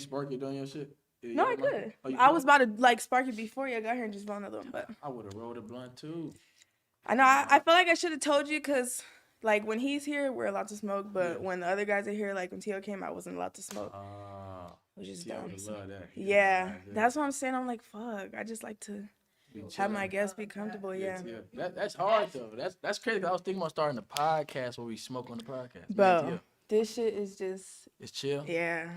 spark it on your shit? Yeah, No, I could. I was about to like spark it before you got here and just roll another one, but I would have rolled a blunt too. I know. I feel like I should have told you because like when he's here, we're allowed to smoke, but when the other guys are here, like when Tio came, I wasn't allowed to smoke. Which is dumb. Love that. Yeah, that's what I'm saying. I'm like, fuck. I just like to have my guests be comfortable. Yeah. That's hard though. That's crazy. 'Cause I was thinking about starting a podcast where we smoke on the podcast. Bro, this shit is just. It's chill. Yeah.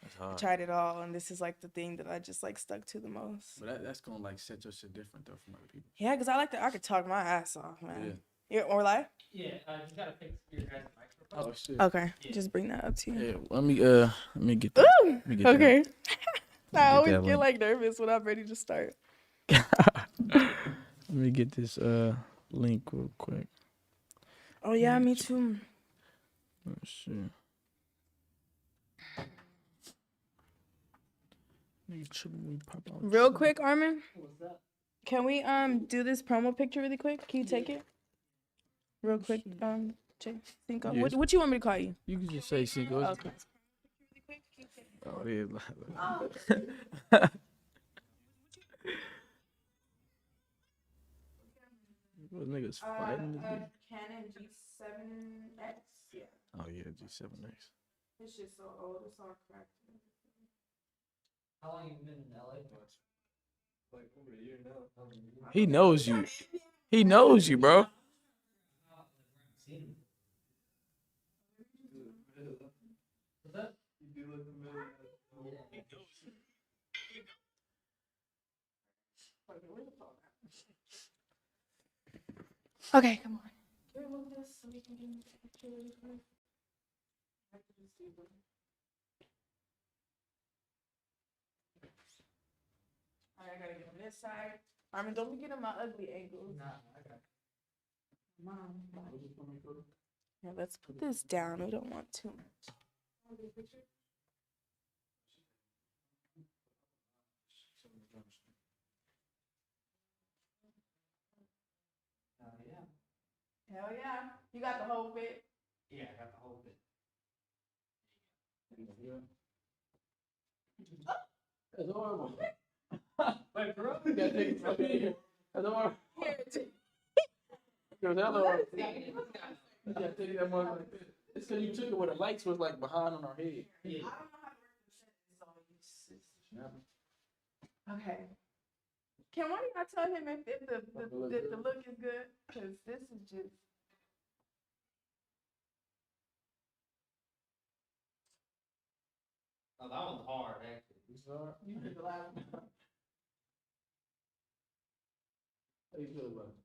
That's hard. I tried it all, and this is like the thing that I just like stuck to the most. But that's gonna like set your shit different though from other people. Yeah, cause I could talk my ass off, man. Yeah, or like. Yeah, you gotta fix your guys' microphone. Oh shit. Okay, just bring that up to you. Yeah, let me get that. Ooh, okay. I always get like nervous when I'm ready to start. Let me get this link real quick. Oh yeah, me too. Oh shit. Real quick, Armin. Can we do this promo picture really quick? Can you take it? Real quick, Jay Cinco. Yes. What you want me to call you? You can just say Cinco. Okay. Oh yeah. Those niggas fighting this bitch. Canon G7X. Yeah. Oh yeah, G7X. This shit's so old. It's all cracked. How long have you been in LA? Like over a year now. He knows you. He knows you, bro. What's that? You do look familiar. Okay, come on. Can we move this so we can get into the picture really quick? Alright, I gotta get on this side. Armin, don't forget on my ugly angles. Nah, I got it. Mom. Yeah, let's put this down. We don't want too much. Yeah. Hell yeah. You got the whole bit. Yeah, I got the whole bit. That's horrible. Wait, bro. You gotta take it from here. That's horrible. Here, There's another one. You gotta take that one like this. It's because you took it where the lights was like behind on our head. Yeah. I don't know how to work the settings, so okay. Can one of y'all tell him if the look is good? Because this is just. Oh, that one's hard, actually. You did the last one. How you feel about it?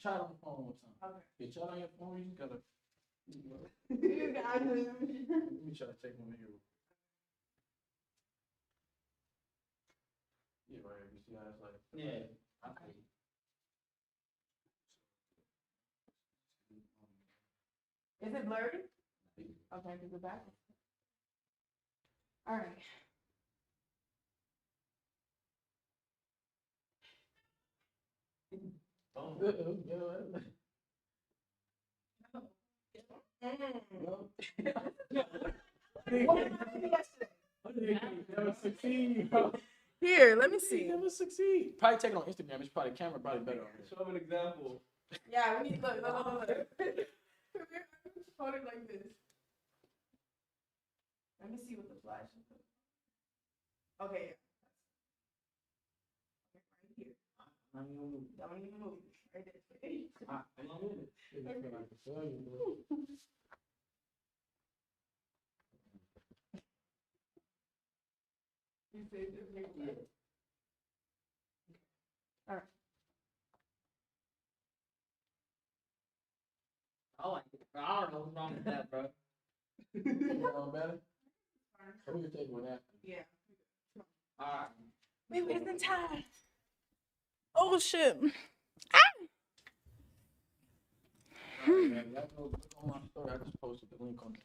Try it on the phone one time. Okay. Yeah, try it on your phone. You just gotta. You got it. Let me try to take one here. Yeah, right. You see how it's like. Yeah. Okay. Is it blurry? Okay, to go back. All right. Never succeed, bro. Here, let me see. Never succeed. Probably take it on Instagram. It's probably camera probably better. Show him an example. Yeah, we need look. Hold it like this. Let me see what the flash is. Okay, yeah. Right here. Don't even move. Right there. You saved it. All right. I like it. I don't know what's wrong with that, bro. Better? So we can take one after. Yeah. All right. We wasting time. Oh shit. Y'all go on my story. I just posted the link on it.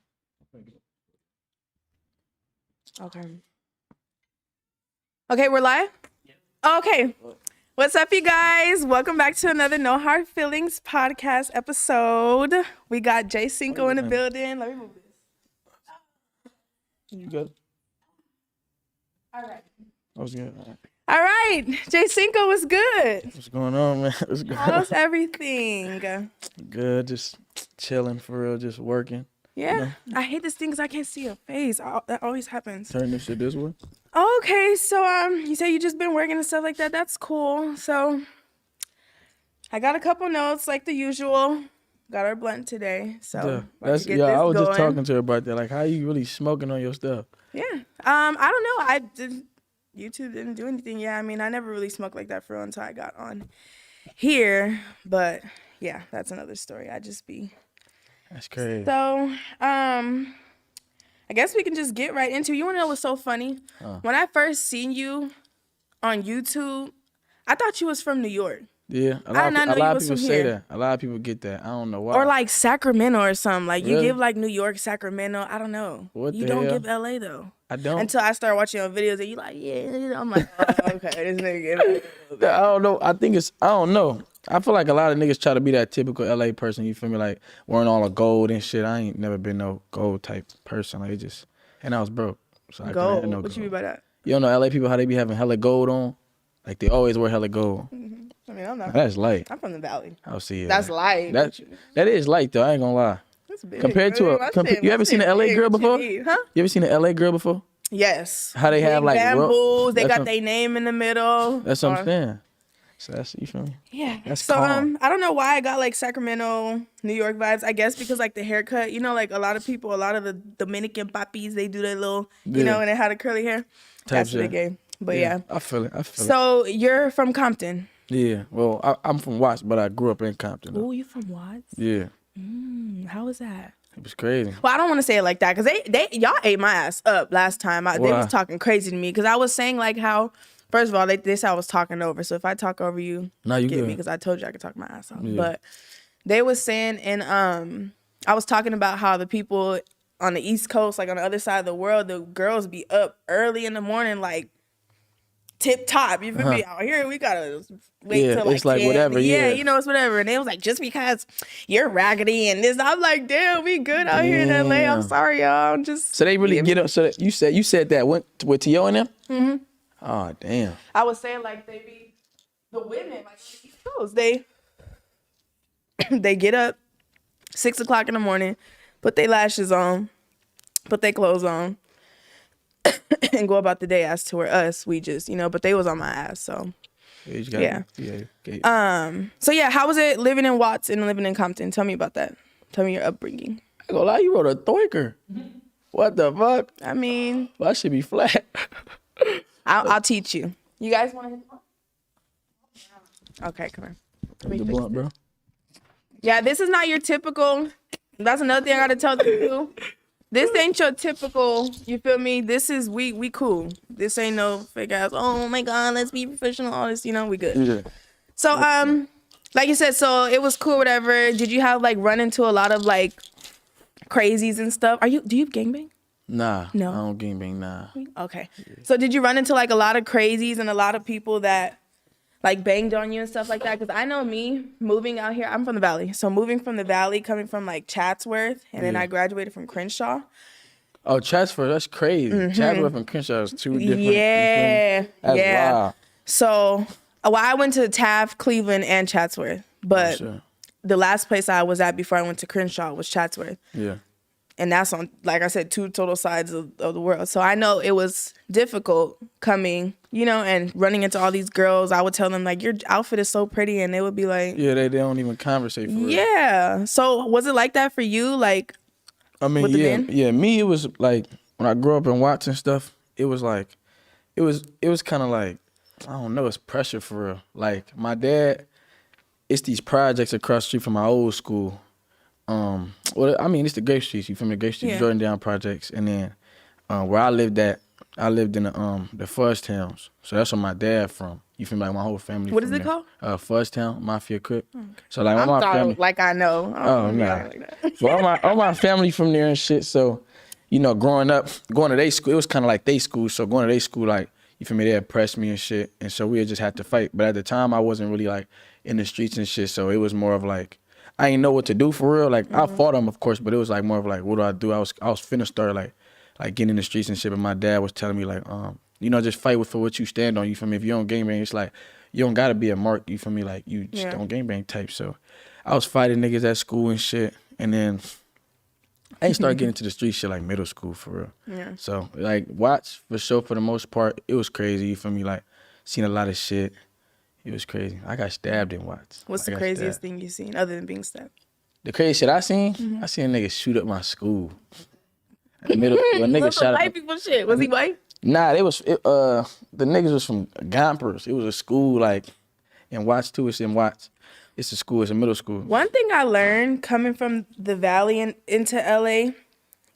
Okay. Okay, we're live? Yeah. Okay. What's up, you guys? Welcome back to another No Hard Feelings podcast episode. We got Jay Cinco in the building. Let me move this. You good? All right. That was good. All right. Jay Cinco was good. What's going on, man? What's going on? How's everything? Good, just chilling for real, just working. Yeah. I hate this thing because I can't see your face. That always happens. Turn this shit this way. Okay, so you say you just been working and stuff like that. That's cool. So I got a couple notes like the usual. Got our blunt today. So Yeah, about to get I this was just going. talking to her about that. Like, how you really smoking on your stuff? Yeah. I don't know. YouTube didn't do anything. Yeah, I mean, I never really smoked like that for real until I got on here. But yeah, that's another story. I just be. That's crazy. So, I guess we can just get right into. You want to know what's so funny? When I first seen you on YouTube, I thought you was from New York. Yeah, a lot of people say that. A lot of people get that. I don't know why. Or like Sacramento or something. Like you Really? give like New York, Sacramento. I don't know. What you the don't hell? give LA though. I don't. Until I start watching your videos and you like, yeah. I'm like, oh, okay, this nigga. I don't know. I don't know. I feel like a lot of niggas try to be that typical LA person. You feel me? Like wearing all the gold and shit. I ain't never been no gold type person. Like and I was broke. So I couldn't have Gold. no What gold. you mean by that? You don't know LA people how they be having hella gold on? Like they always wear hella gold. I mean, I'm not. That's light. I'm from the valley. I'll see it. That's light. That is light though. I ain't gonna lie. That's big. Compared to you ever seen an LA girl before? Huh? You ever seen an LA girl before? Yes. How they have, Big like, bamboos. They that's got what- their name in the middle. That's what I'm saying. So that's, you feel me? Yeah. That's So calm. I don't know why I got like Sacramento, New York vibes. I guess because like the haircut, you know, like a lot of the Dominican papis, they do their little, you know, and they had the curly hair. That's what they shit. gave. But yeah. I feel it. So you're from Compton. Yeah. Well, I'm from Watts, but I grew up in Compton. Though. Oh, you from Watts? Yeah. How was that? It was crazy. Well, I don't want to say it like that because y'all ate my ass up last time. They Why? was talking crazy to me because I was saying like how, first of all, they said I was talking over. So if I talk over you, No, you get good. me because I told you I could talk my ass off. Yeah. But they was saying, and I was talking about how the people on the East Coast, like on the other side of the world, the girls be up early in the morning, like tip top. You feel me? Out here, we gotta wait Yeah, till like it's like 10. whatever, yeah. You know, it's whatever. And they was like, just because you're raggedy and this, I'm like, damn, we good out here in LA. I'm Damn. sorry, y'all. I'm just. So they really get up. So that you said that went with T.O. and them? Mm-hmm. Oh, damn. I was saying like they be the women like East Coast, they get up 6 o'clock in the morning, put their lashes on, put their clothes on, and go about the day. As to where us, we just but they was on my ass. So Yeah. You just gotta, so yeah, how was it living in Watts and living in Compton? Tell me about that. Tell me your upbringing. I ain't gonna lie, you wrote a thoiker. What the fuck? I mean, Well, I should be flat. I'll teach you. You guys want to hit the blunt? Okay, come on. Let me The fix blunt, this. bro. Yeah, this is not your typical. That's another thing I gotta tell you. This ain't your typical. You feel me? This is we cool. This ain't no fake ass. Oh my god, let's be professional. All this, we good. Yeah. So like you said, so it was cool. Whatever. Did you have like run into a lot of like crazies and stuff? Do you gangbang? Nah. No. I don't gangbang, nah. Okay. So did you run into like a lot of crazies and a lot of people that like banged on you and stuff like that? Because I know me moving out here, I'm from the valley. So moving from the valley, coming from like Chatsworth, and then Yeah. I graduated from Crenshaw. Oh, Chatsworth, that's crazy. Chatsworth and Crenshaw is two different. you feel me? Yeah. That's yeah. wild. So I went to Taft, Cleveland, and Chatsworth. But Sure. the last place I was at before I went to Crenshaw was Chatsworth. Yeah. And that's on, like I said, two total sides of the world. So I know it was difficult coming, and running into all these girls. I would tell them, like, your outfit is so pretty. And they would be like, Yeah, they don't even conversate for real. yeah. So was it like that for you? Like, I mean, with the yeah, men? yeah. Me, it was like when I grew up in Watts and stuff. It was like, it was kind of like, I don't know, it's pressure for real. Like my dad, it's these projects across the street from my old school. Well, I mean, it's the Grape Streets. You feel me? Grape Street, Yeah. Jordan Down projects, and then where I lived at, I lived in the Fuzz Towns. So that's where my dad from. You feel me? Like my whole family. What from is it there. called? Fuzz Town, Mafia Crip. So like I'm all my thought family. like I know. Oh, nah. So all my family from there and shit. So, growing up, going to their school, it was kind of like their school. So going to their school, like, you feel me, they oppressed me and shit. And so we just had to fight. But at the time, I wasn't really like in the streets and shit. So it was more of like, I didn't know what to do for real. Like I fought them, of course, but it was like more of like, what do? I was finna start like getting in the streets and shit. But my dad was telling me like, you know, just fight for what you stand on. You feel me? If you don't gangbang, it's like you don't gotta be a mark. You feel me? Like you just don't gangbang type. So I was fighting niggas at school and shit, and then I ain't start getting into the street shit like middle school for real. Yeah. So like Watts for sure for the most part, it was crazy. You feel me? Like seen a lot of shit. It was crazy. I got stabbed in Watts. What's I the got craziest stabbed. thing you seen other than being stabbed? The crazy shit I seen? I seen a nigga shoot up my school. In the middle, a nigga What's the shot white up. people shit? Was he white? Nah, the niggas was from Gompers. It was a school like in Watts too. It's in Watts. It's a school. It's a middle school. One thing I learned coming from the Valley and into LA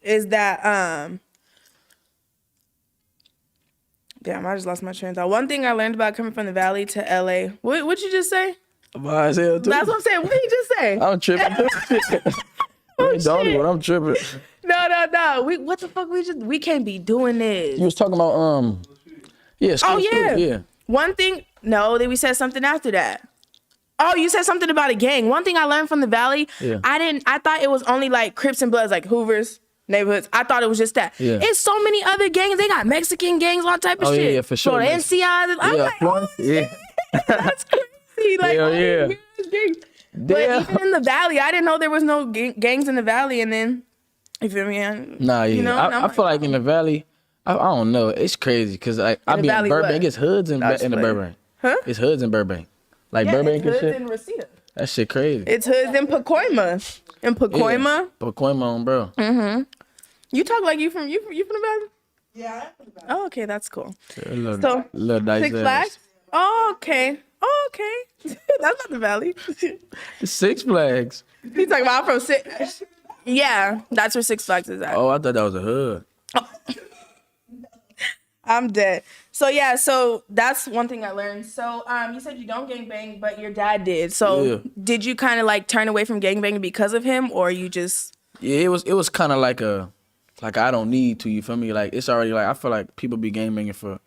is that damn, I just lost my train of thought. One thing I learned about coming from the Valley to LA. What'd you just say? Why is hell too? That's what I'm saying. What did you just say? I'm tripping. Oh, The only shit. one. I'm tripping. No. What the fuck? We can't be doing this. You was talking about yeah. School Oh, yeah. shooting, yeah. One thing, no, then we said something after that. Oh, you said something about a gang. One thing I learned from the Valley, Yeah. I thought it was only like Crips and Bloods, like Hoovers, neighborhoods. I thought it was just that. Yeah. It's so many other gangs. They got Mexican gangs, all type of Oh, shit. yeah, for sure. Florida NCIs. I'm Yeah, like, Florence, oh, yeah. that's crazy. Like, Hell all these yeah. weird gangs. But Yeah. even in the Valley, I didn't know there was no gangs in the Valley. And then, you feel me? Nah, yeah. You know, and I'm I feel like in the Valley, I don't know. It's crazy because I the be in Valley Burbank. what? It's hoods in That's the funny. Burbank. Huh? It's hoods in Burbank. Like Yeah, Burbank it's and hoods shit. in Reseda. That shit crazy. It's hoods in Pacoima. In Pacoima. Pacoima, bro. You talk like you from the Valley? Yeah, I'm from the Valley. Oh, okay, that's cool. A little, So, little nice Six ass. Flags? Oh, okay. Oh, okay. That's not the Valley. Six Flags. He's talking about I'm from Six. Yeah, that's where Six Flags is at. Oh, I thought that was a hood. I'm dead. So yeah, so that's one thing I learned. So you said you don't gangbang, but your dad did. So Yeah. did you kind of like turn away from gangbanging because of him, or you just? Yeah, it was kind of like I don't need to. You feel me? Like it's already like I feel like people be gangbanging for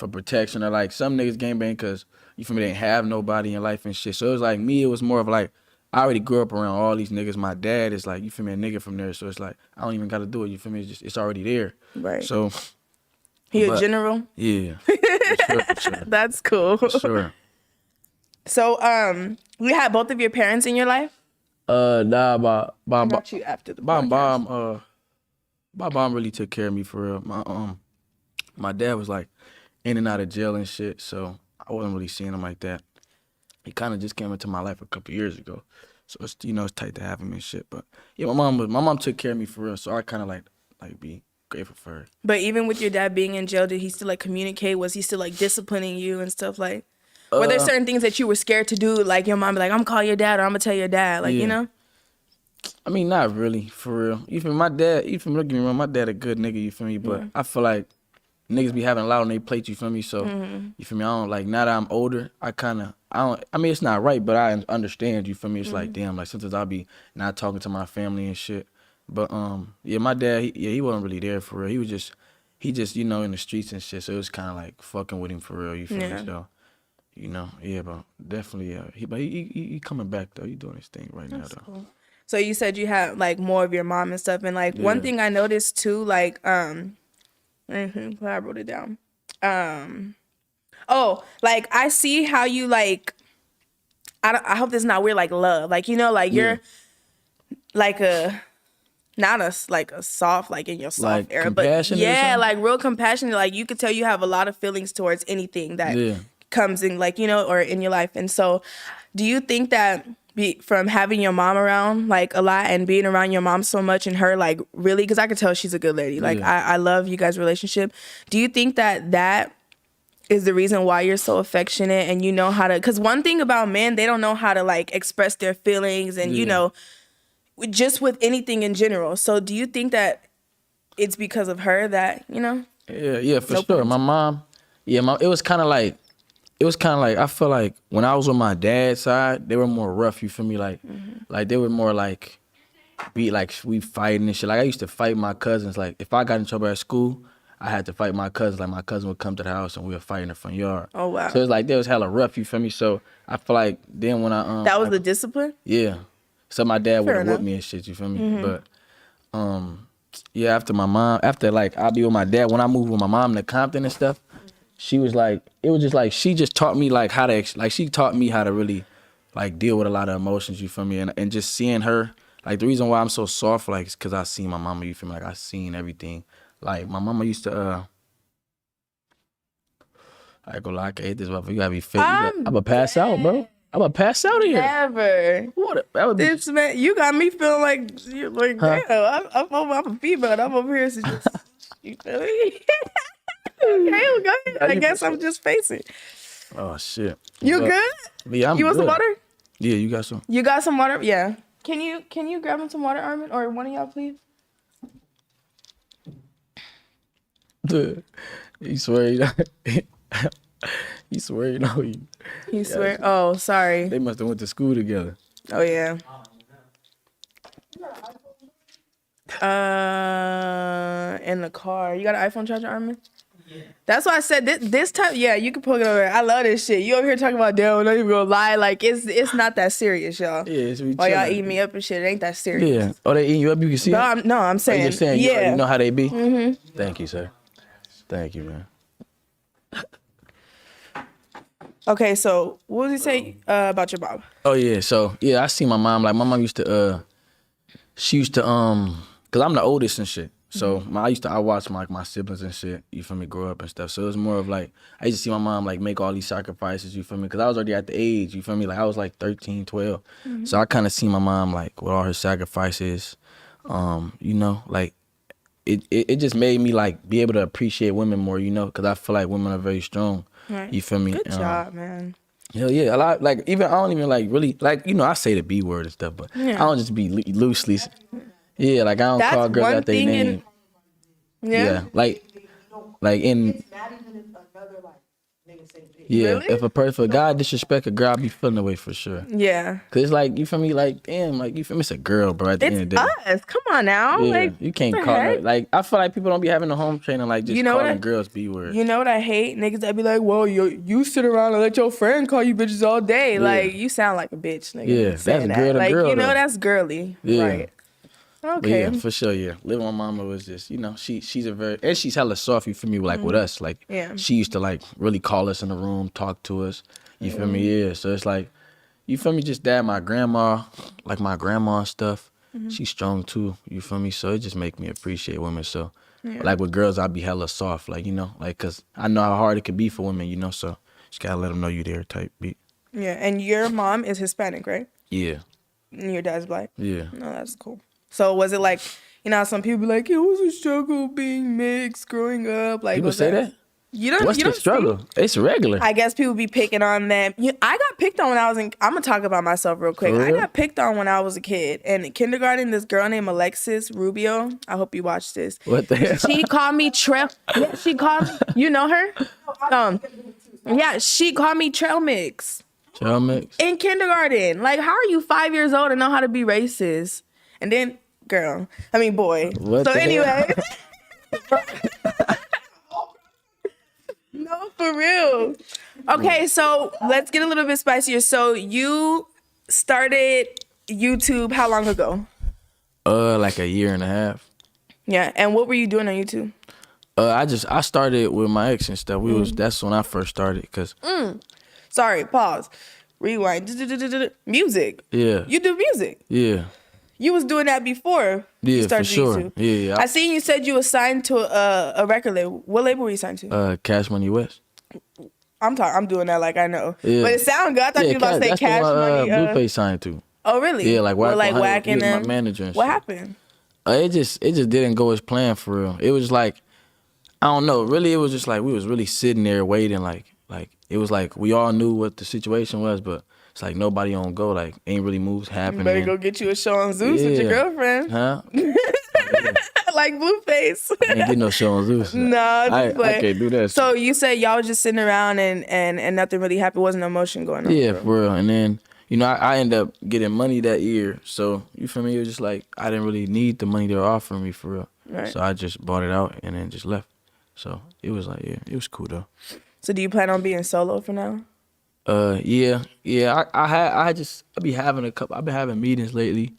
protection, or like some niggas gangbang because you feel me, they ain't have nobody in life and shit. So it was like me. It was more of like I already grew up around all these niggas. My dad is like, you feel me, a nigga from there. So it's like I don't even got to do it. You feel me? It's already there. Right. So He a but- general? yeah, for sure. That's cool. For sure. So you had both of your parents in your life? Nah, I my got you after the podcast. my mom really took care of me for real. My dad was like in and out of jail and shit, so I wasn't really seeing him like that. He kind of just came into my life a couple years ago, so it's it's tight to have him and shit. But yeah, my mom took care of me for real, so I kind of like be grateful for her. But even with your dad being in jail, did he still like communicate? Was he still like disciplining you and stuff like? Were there certain things that you were scared to do? Like your mom be like, I'm gonna call your dad or I'm gonna tell your dad. Like, you Yeah. know? I mean, not really, for real. Even my dad, look at me wrong, my dad a good nigga, you feel me? But I feel like niggas be having a lot on their plate, you feel me? So, you feel me? I don't, like, now that I'm older, I mean, it's not right, but I understand, you feel me? It's like, damn, like, sometimes I'll be not talking to my family and shit. But, yeah, my dad, he wasn't really there for real. He just, in the streets and shit, so it was kind of like fucking with him for real, you feel Yeah. me? So, yeah, but definitely, he coming back, though. He doing his thing right now, though. Cool. So you said you had like more of your mom and stuff, and like one Yeah. thing I noticed too, like I wrote it down. Like I see how you like. I hope this is not weird. Like love, like like you're like not a soft like in your soft Like era, but compassionate or yeah, something? like real compassionate. Like you could tell you have a lot of feelings towards anything that Yeah. comes in, like or in your life. And so, do you think that from having your mom around like a lot and being around your mom so much and her like really, because I could tell she's a good lady. Like Yeah. I love you guys' relationship. Do you think that is the reason why you're so affectionate and you know how to? Because one thing about men, they don't know how to like express their feelings and Yeah. just with anything in general. So do you think that it's because of her that Yeah, for No sure. pun My mom, it was kind of like, I feel like when I was on my dad's side, they were more rough. You feel me? Like, like they were more like, we fighting and shit. Like I used to fight my cousins. Like if I got in trouble at school, I had to fight my cousins. Like my cousin would come to the house and we would fight in the front yard. Oh, wow. So it was like they was hella rough. You feel me? So I feel like then when I that was the discipline? yeah. So my dad would Fair have enough. whooped me and shit, you feel me? But yeah, after like I'll be with my dad, when I moved with my mom to Compton and stuff, she was like, it was just like she just taught me like how to like she taught me how to really like deal with a lot of emotions. You feel me? And just seeing her, like the reason why I'm so soft, like, is because I seen my mama. You feel me? Like I seen everything. Like my mama used to. I go like, I hate this motherfucker. You gotta be fake. I'm gonna pass out, bro. I'm gonna pass out here. Never. What? That would be. This man, you got me feeling like you're like, Huh? damn, I'm a female and I'm over here to just, you feel me? Okay, well, go ahead. I guess I'm just facing. Oh shit. You But- good? Yeah, I'm You want some good. water? Yeah, you got some. You got some water? Yeah. Can you grab him some water, Armin, or one of y'all, please? You swear you know. You swear you know you. He swear. Oh, sorry. They must have went to school together. Oh yeah. In the car. You got an iPhone charger, Armin? Yeah. That's why I said this time. Yeah, you can plug it over. I love this shit. You over here talking about damn, I'm not even gonna lie. Like it's not that serious, y'all. Yeah, it's While y'all eating me up and shit, it ain't that serious. Yeah. Oh, they eating you up? You can see No, it? I'm Oh, saying. you just saying, yeah. you know how they be? Mm-hmm. Thank you, sir. Thank you, man. Okay, so what was he say about your mom? Oh, yeah. So, yeah, I see my mom. Like, my mom used to, she used to, because I'm the oldest and shit. So, I watched my siblings and shit, you feel me, grow up and stuff. So, it was more of like, I used to see my mom, like, make all these sacrifices, you feel me? Because I was already at the age, you feel me? Like, I was like 13, 12. So, I kind of see my mom, like, with all her sacrifices, you know, like, it just made me, like, be able to appreciate women more, you know? Because I feel like women are very strong. Right. You feel me? Good job, man. Hell yeah, a lot. Like even I don't even like really like, you know, I say the B word and stuff, but I don't just be loosely. Yeah, like I don't That's call girls one out their thing name. Yeah, like in. Yeah, Really? if a guy disrespect a girl, I be feeling away for sure. Yeah. Cause it's like you feel me, like damn, like you feel me, it's a girl, bro. At the end of It's the day, us. Come on now. yeah, Like you can't what the call heck? no, like I feel like people don't be having the home training like just You know what calling I- girls B word. You know what I hate? Niggas that be like, well, you sit around and let your friend call you bitches all day. Yeah. Like, you sound like a bitch, nigga. Yeah, saying that's girl to like, girl, you know, though. that's girly. Yeah. Right. But Okay. yeah, for sure, yeah. Living with my mama was just, you know, she's a very, and she's hella soft, you feel me, like with us. Like, Yeah. she used to like really call us in the room, talk to us, you feel me, yeah. So it's like, you feel me, just that, my grandma, like my grandma and stuff, she's strong too, you feel me? So it just make me appreciate women. So, like with girls, I'd be hella soft, like, you know, like, cause I know how hard it could be for women, you know, so just gotta let them know you there type beat. Yeah. And your mom is Hispanic, right? Yeah, And your dad's black? yeah. No, that's cool. So was it like, you know, how some people be like, it was a struggle being mixed growing up. Like, People was say that? You don't. What's you the don't see- struggle? It's regular. I guess people be picking on them. I got picked on when I was in. I'm gonna talk about myself real quick. For I real? got picked on when I was a kid. And in kindergarten, this girl named Alexis Rubio. I hope you watch this. What the hell? She called me trail. Yeah, she called me. You know her? Yeah, she called me trail mix Child mix? in kindergarten. Like, how are you 5 years old and know how to be racist? And then, boy. What So the hell? anyway. No, for real. Okay, so let's get a little bit spicier. So you started YouTube how long ago? Like a year and a half. Yeah, and what were you doing on YouTube? I started with my ex and stuff. That's when I first started, cause Sorry, pause. Rewind. Music. yeah, You do music. yeah, You was doing that before you yeah, for started sure. YouTube. Yeah, I seen you said you were signed to a record label. What label were you signed to? Cash Money West. I'm doing that like I know. Yeah. But it sounded good. I thought you were about to say that's the Cash one, Money. Blueface signed to. Oh really? Yeah, like Or Whack like 100, whacking he was my them. manager and What shit. happened? It just didn't go as planned for real. It was like, I don't know. Really, it was just like we was really sitting there waiting. Like it was like we all knew what the situation was, but it's like nobody on go. Like ain't really moves You happening. better go get you a show on Zeus with your Yeah. girlfriend. Huh? Like Blueface. I ain't get no show on Zeus. Nah, I just play. can't do that. So you said y'all was just sitting around and nothing really happened. Wasn't no motion going on. Yeah, bro. for real. And then, you know, I ended up getting money that year. So, you feel me? It was just like, I didn't really need the money they were offering me for real. Right. So I just bought it out and then just left. So it was like, yeah, it was cool though. So do you plan on being solo for now? Yeah. I've been having meetings lately.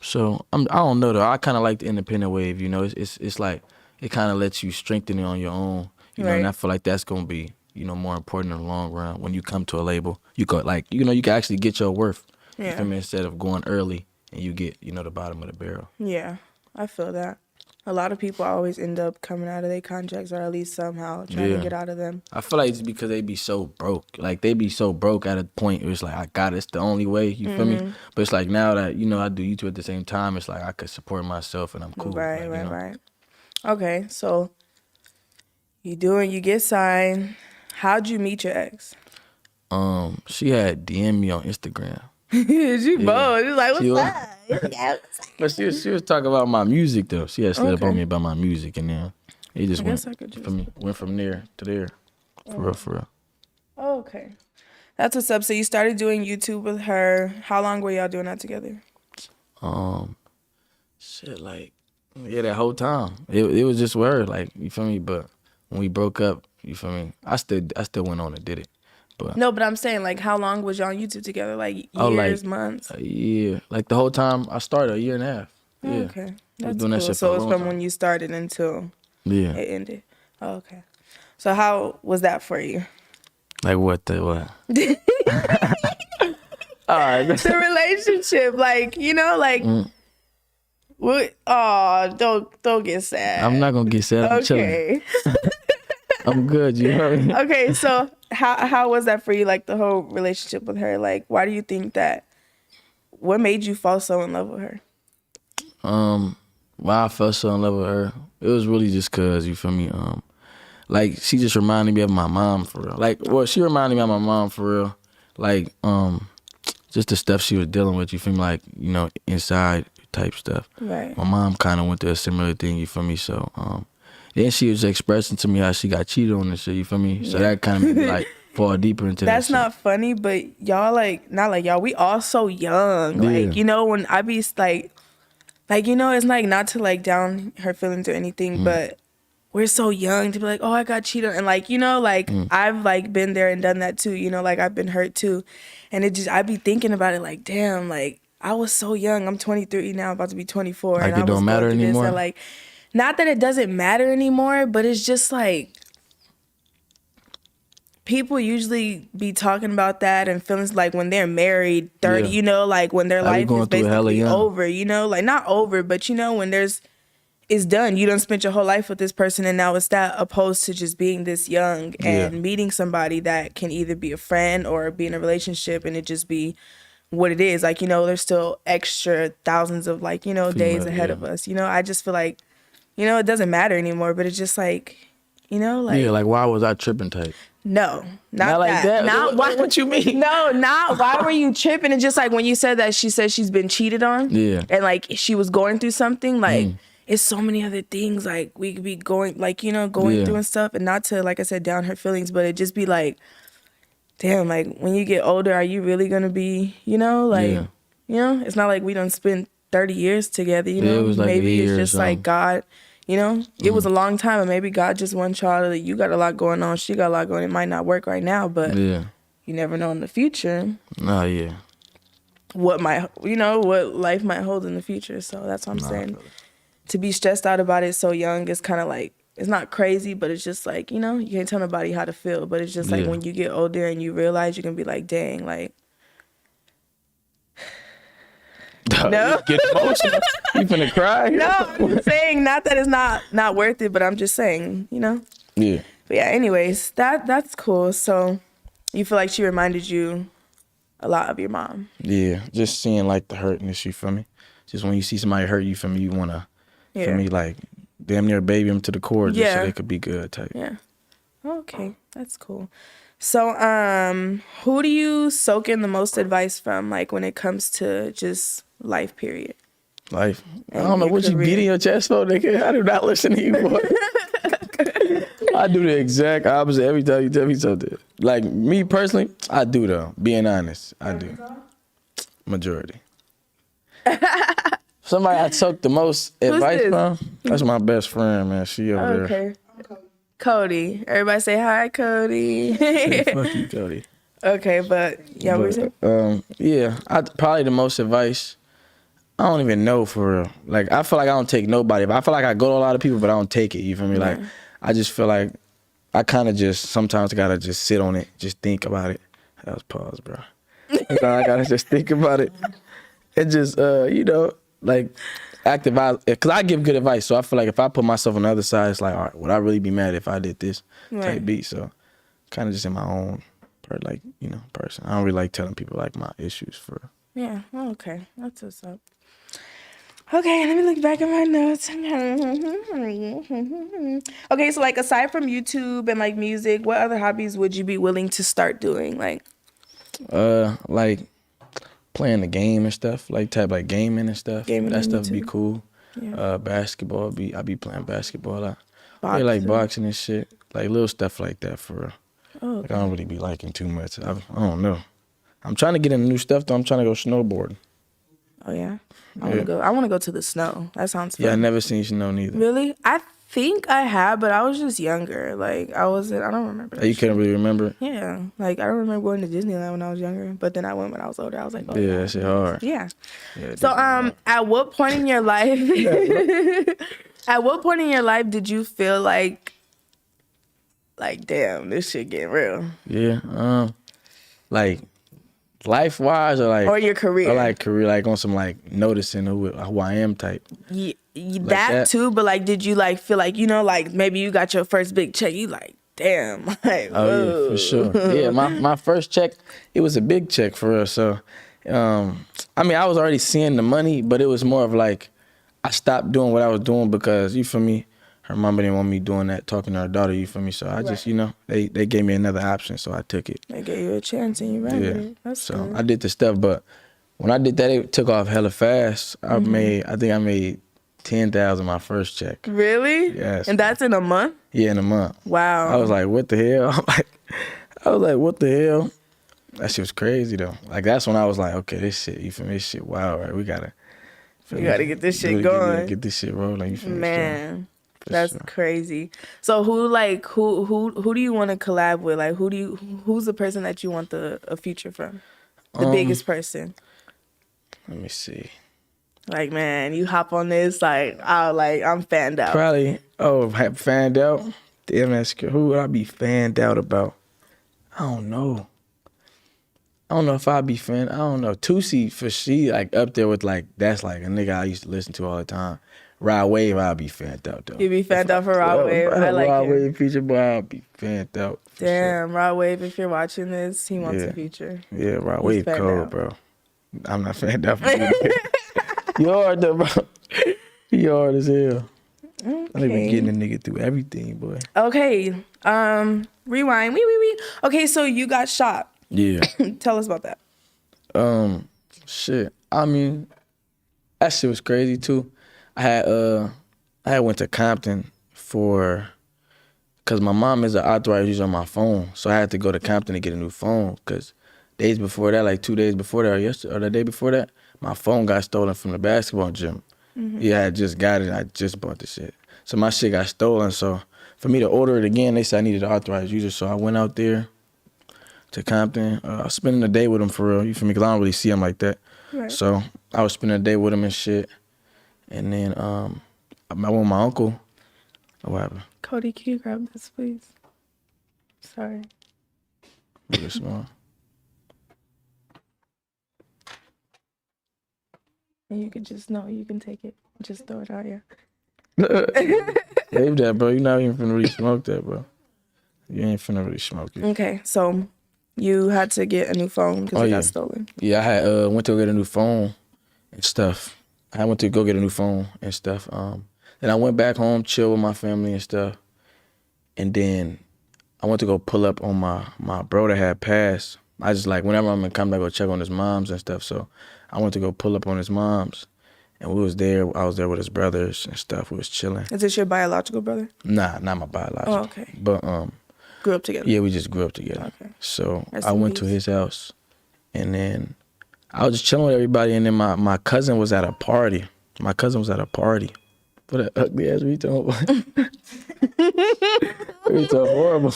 So I don't know though. I kind of like the independent wave, you know. It's like, it kind of lets you strengthen it on your own. You know, and Right. I feel like that's gonna be, you know, more important in the long run. When you come to a label, you go like, you know, you can actually get your worth. You Yeah. feel me? Instead of going early and you get, you know, the bottom of the barrel. Yeah, I feel that. A lot of people always end up coming out of their contracts, or at least somehow trying to Yeah. get out of them. I feel like it's because they be so broke. Like they be so broke at a point where it's like, I got it. It's the only way. You feel Mm-hmm. me? But it's like now that, you know, I do YouTube at the same time, it's like I could support myself and I'm cool. Right, like, you know? right. Okay, so you get signed. How'd you meet your ex? She had DM me on Instagram. She bold. She was like, She what's was- up? But she was talking about my music though. She had slid up Okay. on me about my music, and then it just I went guess I could just- went from there to there. For real, for real. Okay. That's what's up. So you started doing YouTube with her. How long were y'all doing that together? Shit, like, yeah, that whole time it was just word, like, you feel me. But when we broke up, you feel me, I still went on and did it. But No, but I'm saying, like, how long was y'all on YouTube together? Like, years, Oh, like, months? a year, like the whole time I started, a year and a half. Yeah. Okay. I was That's doing that cool. shit So for a it was long from time. when you started until Yeah. it ended. Oh, okay. So how was that for you? Like what? All right. The relationship, like, you know, like, what? Oh, don't get sad. I'm not gonna get sad. I'm chilling. Okay. I'm good. You heard me? Okay. So how was that for you? Like the whole relationship with her. Like, why do you think that? What made you fall so in love with her? Why I fell so in love with her, it was really just cause, you feel me, like she just reminded me of my mom for real. Like, well, she reminded me of my mom for real. Like, just the stuff she was dealing with, you feel me, like, you know, inside type stuff. Right. My mom kind of went through a similar thing, you feel me, so, then she was expressing to me how she got cheated on and shit, you feel me? So that kind of made me, like, fall deeper into That's that shit. not funny, but y'all, like, not like y'all, we all so young. Yeah. Like, you know, when I be like, you know, it's like not to like down her feelings or anything, but we're so young to be like, oh, I got cheated on. And like, you know, like I've like been there and done that too, you know, like I've been hurt too. And it just, I be thinking about it like, damn, like I was so young. I'm 23 now, about to be 24. Like, and it I was don't matter going through this, anymore? and like, not that it doesn't matter anymore, but it's just like, people usually be talking about that and feelings like when they're married, 30, Yeah. you know, like when their Like, we life going is through hella basically young. over, you know, like not over, but you know, when it's done, you done spent your whole life with this person and now it's that, opposed to just being this young and Yeah. meeting somebody that can either be a friend or be in a relationship and it just be what it is. Like, you know, there's still extra thousands of like, you know, days Female, ahead yeah. of us. You know, I just feel like, you know, it doesn't matter anymore, but it's just like, you know, like, Yeah, like, why was I tripping type? no, not, Not like that? Not What you mean? No, not why were you tripping? It's just like when you said that she said she's been cheated on. Yeah. And like she was going through something, like it's so many other things like we could be going, like, you know, going Yeah. through and stuff, and not to, like I said, down her feelings, but it just be like, damn, like when you get older, are you really gonna be, you know, like, Yeah. you know, it's not like we done spent 30 years together, you Yeah, know, it was like a maybe year it's or just like something. God, you know, it was a long time, and maybe God just one child that you got a lot going on, she got a lot going, it might not work right now, but Yeah. you never know in the future Nah, yeah. what might, you know, what life might hold in the future. So that's what I'm Nah, I saying. feel it. To be stressed out about it so young is kind of like, it's not crazy, but it's just like, you know, you can't tell nobody how to feel, but it's just like Yeah. when you get older and you realize, you're gonna be like, dang, like, No. You get emotional. You finna cry? no, I'm just saying, not that it's not worth it, but I'm just saying, you know. Yeah. But yeah, anyways, that's cool. So you feel like she reminded you a lot of your mom. Yeah. Just seeing like the hurtness, you feel me? Just when you see somebody hurt, you feel me? You wanna, Yeah. feel me, like damn near baby them to the core just Yeah. so they could be good type. Yeah. Okay, that's cool. So, who do you soak in the most advice from, like when it comes to just life, period? Life. I And don't know your what you career. beating your chest for, nigga. I do not listen to you, boy. I do the exact opposite every time you tell me something. Like me personally, I do though. Being honest, I do. Majority. Somebody I took the most advice this? from. That's my best friend, man. She over there. Okay. Cody. Everybody say hi, Cody. Hey, fuck you, Cody. Okay, but yeah, what was it? Yeah, probably the most advice. I don't even know for real. Like I feel like I don't take nobody. But I feel like I go to a lot of people, but I don't take it. You feel me? Like I just feel like I kind of just sometimes gotta just sit on it, just think about it. That was pause, bro. I gotta just think about it. And just like active out, because I give good advice. So I feel like if I put myself on the other side, it's like, all right, would I really be mad if I did this Right. type beat? So kind of just in my own person. I don't really like telling people like my issues for real. Yeah. Oh, okay. That's what's up. Okay, let me look back at my notes. Okay, so like aside from YouTube and like music, what other hobbies would you be willing to start doing? Like Like playing the game and stuff, like gaming and stuff. Gaming That on stuff be YouTube. cool. Yeah. Basketball I be playing basketball a lot. I like Boxing. boxing and shit, like little stuff like that for real. Oh, Like I don't really be liking too much. I don't know. I'm trying to get into new stuff though. I'm trying to go snowboarding. oh yeah. I want to go to the snow. That sounds fun. Yeah, I never seen snow neither. Really? I think I have, but I was just younger. Like I don't remember. You couldn't really remember it? Yeah, like I don't remember going to Disneyland when I was younger, but then I went when I was older. I was like, oh, Yeah, that shit hard. yeah. Yeah, So at what point in your life at what point in your life did you feel like damn, this shit getting real? Yeah, like life wise Or your career? or like career, like on some like noticing who I am type. That too, but like did you like feel like, like maybe you got your first big check, you like, damn, like, Oh whoa. yeah, for sure. Yeah, my first check, it was a big check for real. So, I mean, I was already seeing the money, but it was more of like I stopped doing what I was doing because, you feel me, her mama didn't want me doing that, talking to her daughter, you feel me. So I just, they gave me another option, so I took it. They gave you a chance and you ran with it. That's So good. I did the stuff, but when I did that, it took off hella fast. I think I made 10,000 my first check. Really? Yes. And that's in a month? Yeah, in a month. Wow. I was like, what the hell? I was like, what the hell? That shit was crazy though. Like that's when I was like, okay, this shit, you feel me? This shit, wow, right? We gotta get this shit really going. Get this shit rolling. You feel me? Man, For that's sure. crazy. So who do you want to collab with? Like who's the person that you want a feature from? The biggest person. Let me see. Like, man, you hop on this, I'm fanned out. Probably. Oh, fanned out. Damn, that's good. Who would I be fanned out about? I don't know. I don't know if I'd be fan. I don't know. Tusi for she like up there with like that's like a nigga I used to listen to all the time. Rod Wave, I'd be fanned out though. You be fanned out for Rod Wave. I like Rod him. Wave feature, boy, I'd be fanned out. for sure. Damn, Rod Wave, if you're watching this, he wants Yeah. a feature. Yeah, Rod He's Wave fanned cold, out. bro. I'm not fanned out for you. You hard though, bro. You hard as hell. I been getting a nigga through everything, boy. Okay. Rewind. Wee. Okay, so you got shot. Yeah. Tell us about that. Shit. I mean, that shit was crazy too. I had went to Compton cause my mom is an authorized user on my phone, so I had to go to Compton to get a new phone. Cause days before that, like 2 days before that, or the day before that, my phone got stolen from the basketball gym. Yeah, I had just got it. I just bought the shit. So my shit got stolen. So for me to order it again, they said I needed an authorized user. So I went out there to Compton. I was spending the day with him for real. You feel me? Because I don't really see him like that. Right. So I was spending the day with him and shit. And then I went with my uncle. What happened? Cody, can you grab this, please? Sorry. Really small. And you can you can take it. Just throw it out here. Save that, bro. You're not even finna really smoke that, bro. You ain't finna really smoke it. Okay, so you had to get a new phone because it yeah. got stolen. Yeah, I had went to go get a new phone and stuff. I went to go get a new phone and stuff. Then I went back home, chill with my family and stuff. And then I went to go pull up on my bro that had passed. I just like, whenever I'm in Compton, I go check on his moms and stuff. So I went to go pull up on his moms. And we was there. I was there with his brothers and stuff. We was chilling. Is this your biological brother? Nah, not my biological. Oh, okay. But Grew up together. yeah, we just grew up together. Okay. So Rest I in went to peace. his house, and then I was just chilling with everybody. And then my cousin was at a party. My cousin was at a party. What an ugly ass we talking about. We talking horrible.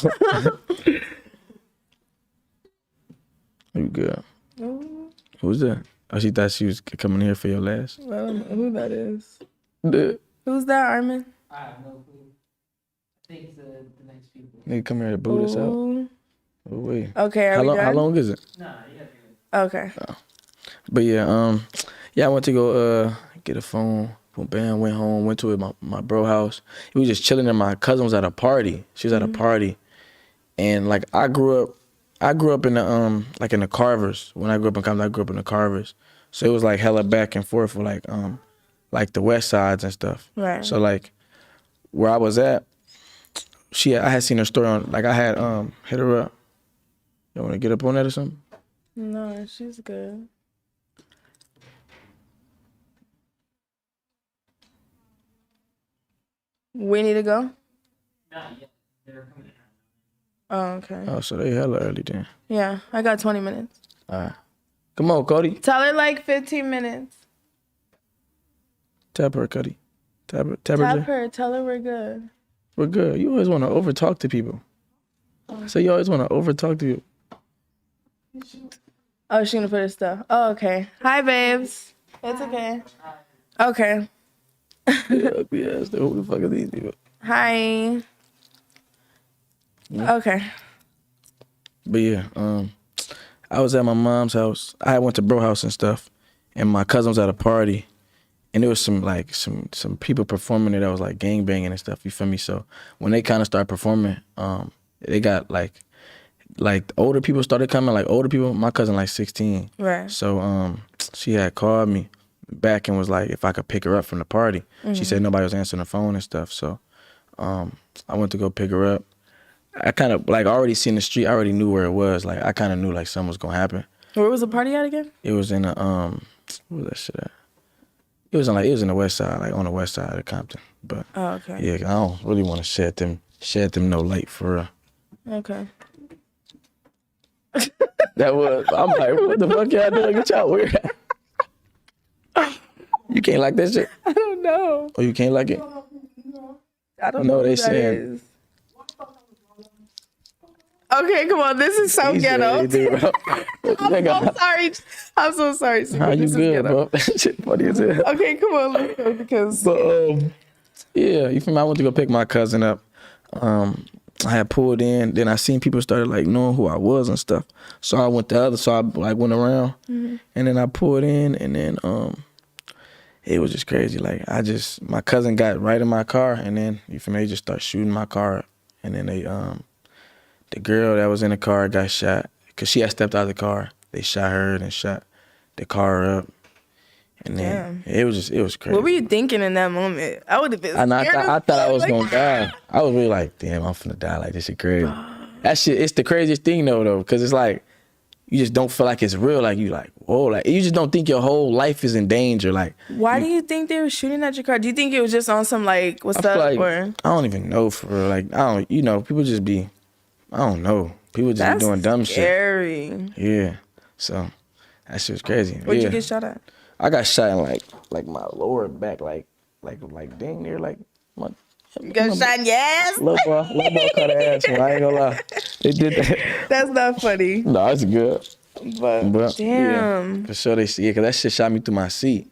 You good? Oh, Who's that? Oh, she thought she was coming here for your last. I don't know who that is. Duh. Who's that, Armin? I have no clue. think the next people. Nigga come here to boot us out. Ooh. Oh, wait. Okay, are How we long? done? How long is it? Nah, you gotta do it. Okay. But yeah, I went to go get a phone. Boom, bam, went home, went to my bro house. We was just chilling and my cousin was at a party. She was at a party. And like I grew up in the like in the Carvers. When I grew up in Compton, I grew up in the Carvers. So it was like hella back and forth with like the west sides and stuff. Right. So like where I was at, I had seen her story on, like I had hit her up. You wanna get up on that or something? No, she's good. We need to go? Nah, yeah. They're coming. Oh, okay. Oh, so they hella early then. Yeah, I got 20 minutes. All right. Come on, Cody. Tell her like 15 minutes. Tap her, Cody. Tap her, Tap Jay. her. Tell her we're good. We're good. You always want to over talk to people. So you always want to over talk to people. Oh, she's gonna put her stuff. Oh, okay. Hi, babes. It's okay. Okay. Ugly ass. Who the fuck are these people? Hi. Okay. But yeah, I was at my mom's house. I went to bro house and stuff, and my cousin was at a party, and there was some people performing it that was like gang banging and stuff. You feel me? So when they kind of started performing, they got like older people started coming. Like older people, my cousin like 16. Right. So she had called me back and was like if I could pick her up from the party. She said nobody was answering the phone and stuff. So I went to go pick her up. I kind of like already seen the street. I already knew where it was. Like I kind of knew like something was gonna happen. Where was the party at again? It was in a what was that shit at? It was in the west side, like on the west side of Compton. But Oh, okay. yeah, I don't really want to shed them no light for real. Okay. That was. I'm like, what the fuck y'all doing? Get y'all weird. You can't like that shit? I don't know. Oh, you can't like it? I don't No, know they what that saying- is. Okay, come on. This is so ghetto. I'm so sorry. Cinco. How you This is good, ghetto. bro? Shit funny as hell. Okay, come on. Let's go because But yeah, you feel me? I went to go pick my cousin up. I had pulled in, then I seen people started like knowing who I was and stuff. So I went the other, so I like went around, and then I pulled in, and then it was just crazy. Like my cousin got right in my car, and then you feel me? They just start shooting my car up, and then they the girl that was in the car got shot because she had stepped out of the car. They shot her and shot the car up. And then it was crazy. what were you thinking in that moment? I would have been scared. I thought I was like, gonna die. I was really like, damn, I'm finna die. Like this shit crazy. That shit, it's the craziest thing though, because it's like you just don't feel like it's real. Like you like, whoa, like you just don't think your whole life is in danger. Like Why do you think they were shooting at your car? Do you think it was just on some like what's I feel up like, or? I don't even know for real. Like I don't, people just be, I don't know. People just That's be doing dumb shit. scary. Yeah. So that shit was crazy. Where'd you get shot at? I got shot in like my lower back, like dang near like my. You got shot in your ass? Little boy cut her ass. I ain't gonna lie. They did that. That's not funny. No, it's good. But Damn. yeah, for sure they see it, cause that shit shot me through my seat.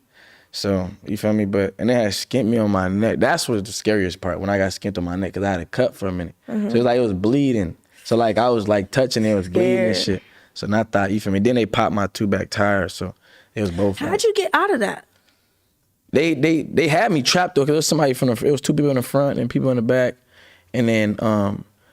So you feel me? And they had skint me on my neck. That's what the scariest part when I got skint on my neck, cause I had a cut for a minute. So it was like it was bleeding. So like I was like touching it, was bleeding and shit. So and I thought, you feel me? Then they popped my 2 back tires, so it was both. How'd you get out of that? They had me trapped though, cause it was somebody it was 2 people in the front and people in the back, and then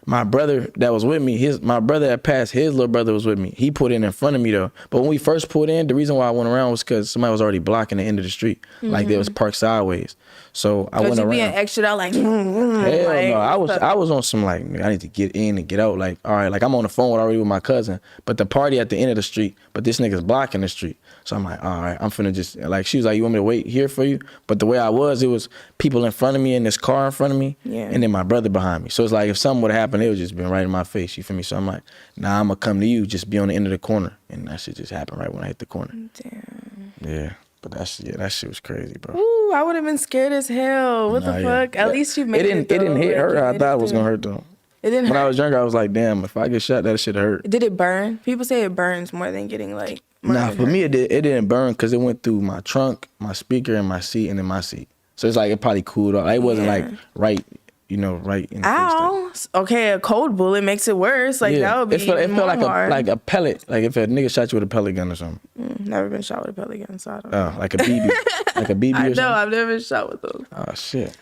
my brother that was with me, my brother that passed, his little brother was with me. He put in front of me though. But when we first pulled in, the reason why I went around was because somebody was already blocking the end of the street, like they was parked sideways. So I went you around. being extra out like. Hell like, no, I was on some like, I need to get in and get out. Like, all right, like I'm on the phone already with my cousin, but the party at the end of the street, but this nigga's blocking the street. So I'm like, all right, I'm finna just, like, she was like, you want me to wait here for you? But the way I was, it was people in front of me in this car in front of me, and then my brother behind me. So it's like, if something would have happened, it would just been right in my face, you feel me? So I'm like, nah, I'm gonna come to you, just be on the end of the corner. And that shit just happened right when I hit the corner. Damn. Yeah, but that shit was crazy, bro. Ooh, I would have been scared as hell. What the fuck? At least you made it. It didn't hit her. I thought it was gonna hurt though. It didn't When hurt. I was younger, I was like, damn, if I get shot, that shit hurt. Did it burn? People say it burns more than getting like. Nah, for me, it didn't burn because it went through my trunk, my speaker, and my seat, and then my seat. So it's like it probably cooled off. It wasn't like right you know, right in the face. Ow. Okay, a cold bullet makes it worse. Like that would be it felt even more hard. like a pellet. Like if a nigga shot you with a pellet gun or something. Never been shot with a pellet gun, so I don't know. Oh, like a BB. Like a BB I or know, something. I've never been shot with those. Oh shit.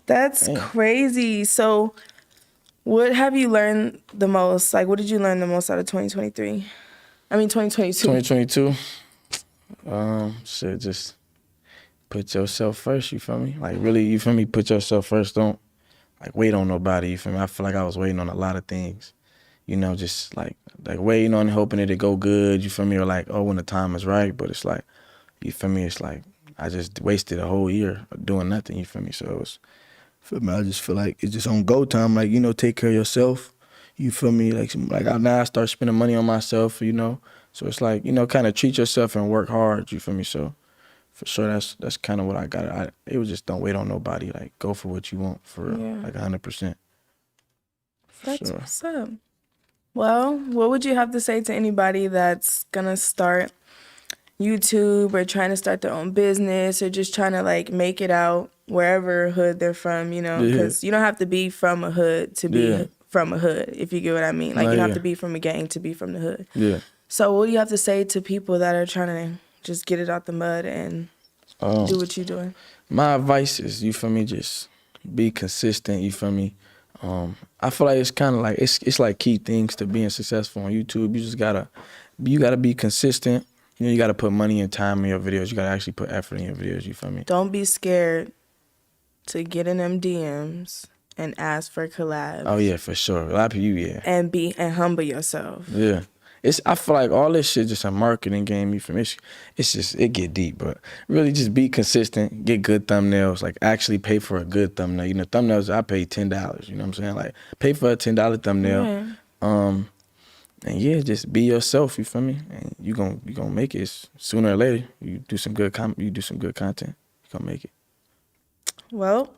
That's Damn. crazy. So what have you learned the most? Like what did you learn the most out of 2023? I mean 2022. 2022. Shit, just put yourself first, you feel me? Like really, you feel me? Put yourself first. Don't like wait on nobody, you feel me? I feel like I was waiting on a lot of things. You know, just like waiting on hoping that it go good, you feel me? Or like, oh, when the time is right. But it's like, you feel me? It's like I just wasted a whole year doing nothing, you feel me? So it was, feel me? I just feel like it's just on go time. Like, you know, take care of yourself. You feel me? Like now I start spending money on myself, you know? So it's like, you know, kind of treat yourself and work hard, you feel me? So for sure, that's kind of what I got. It was just don't wait on nobody. Like, go for what you want, for real. Yeah. Like 100%. That's sure. what's up. Well, what would you have to say to anybody that's gonna start YouTube or trying to start their own business or just trying to like make it out wherever hood they're from, you know? Because you don't have to be from a hood to be from a hood, if you get what I mean. Like you don't have to be from a gang to be from the hood. Yeah. So what do you have to say to people that are trying to just get it out the mud and do what you're doing? My advice is, you feel me, just be consistent, you feel me? I feel like it's kind of like, it's like key things to being successful on YouTube. You just gotta be consistent. You know, you gotta put money and time in your videos. You gotta actually put effort in your videos, you feel me? Don't be scared to get in them DMs and ask for collabs. Oh yeah, for sure. A lot of people, yeah. And humble yourself. Yeah. I feel like all this shit just a marketing game, you feel me? It's just, it get deep, but really just be consistent, get good thumbnails, like actually pay for a good thumbnail. You know, thumbnails, I pay $10, you know what I'm saying? Like, pay for a $10 thumbnail. Yeah. And yeah, just be yourself, you feel me? And you gonna make it sooner or later. You do some good content, you gonna make it. Well,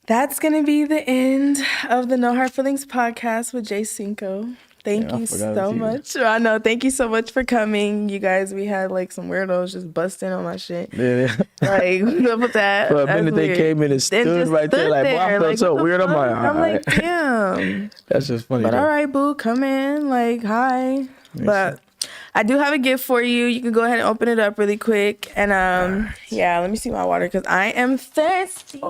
that's going to be the end of the No Hard Feelings podcast with Jay Cinco. Thank you so much. I know. Thank you so much for coming. You guys, we had like some weirdos just busting on my shit. Yeah. Like, what's up with that? For a minute they came in and stood right there like, boy, I felt so weird. I'm like, damn. That's just funny. But though. all right, boo, come in. Like, hi. But I do have a gift for you. You can go ahead and open it up really quick. And yeah, let me see my water because I am thirsty.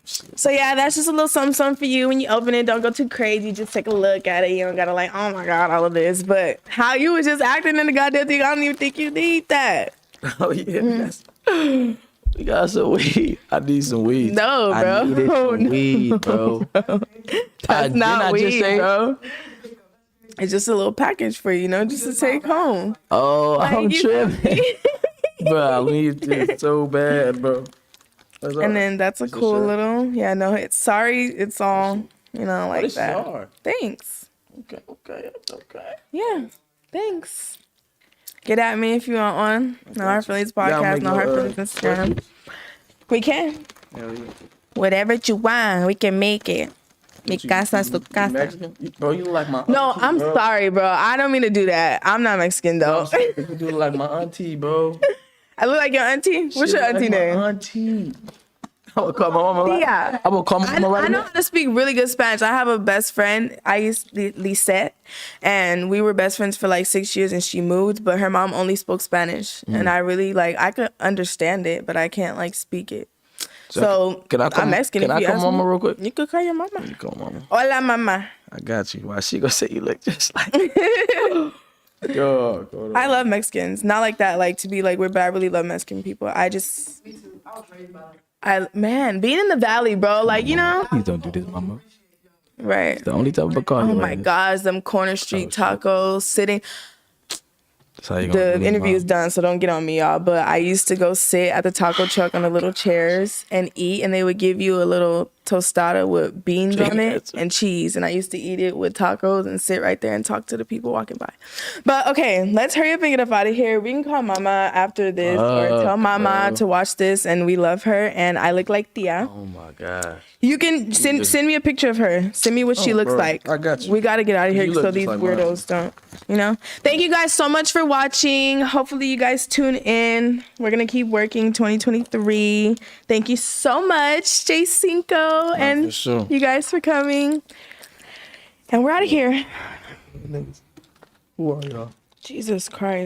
So yeah, that's just a little something for you. When you open it, don't go too crazy. Just take a look at it. You don't gotta like, oh my God, all of this. But how you was just acting in the goddamn thing, I don't even think you need that. Oh yeah, we got some weed. I need some weed. No, bro. I needed some weed, bro. That's not weed, bro. It's just a little package for you, you know, just to take home. Oh, Like, I'm you- tripping. Bro, I need this so bad, bro. And then that's a cool little, yeah, no, it's sorry, it's all, you know, like that. Hard. Thanks. Okay. Yeah, thanks. Get at me if you want one. No Hard Feelings podcast, No Hard Feelings Instagram. We can. Hell yeah. Whatever you want, we can make it. Mi casa, su casa. Mexican? Bro, you look like my No, auntie, I'm bro. sorry, bro. I don't mean to do that. I'm not Mexican, though. You do look like my auntie, bro. I look like your auntie? What's your auntie name? My auntie. I'm gonna call my mama right. Tia. I'm gonna call my mama right I know now. how to speak really good Spanish. I have a best friend, Lisette, and we were best friends for like 6 years, and she moved, but her mom only spoke Spanish, and I really I could understand it, but I can't like speak it. So Can I call, I'm Mexican. Can if I you call ask mama me. real quick? You could call your mama. You call mama. Hola, mama. I got you. Why she gonna say you look just like? Yo, go I love Mexicans. Not like that, like to be like weird, but I really love Mexican people. I just, man, being in the valley, bro, like, you know, Please don't do this, mama. right. The only type of car. Oh my gosh, them corner street tacos sitting. That's how you gonna The do interview is mama. done, so don't get on me, y'all. But I used to go sit at the taco truck on the little chairs and eat, and they would give you a little tostada with beans on it and cheese. And I used to eat it with tacos and sit right there and talk to the people walking by. But okay, let's hurry up and get up out of here. We can call Mama after this or tell Mama to watch this, and we love her. And I look like Tia. Oh my God. You can send me a picture of her. Send me what she looks bro, like. I got you. We got to get out of here You so look these just like weirdos don't, you know? Thank you guys so much for watching. Hopefully you guys tune in. We're going to keep working 2023. Thank you so much, Jay Cinco, and for sure. you guys for coming. And we're out of here. Who are y'all? Jesus Christ.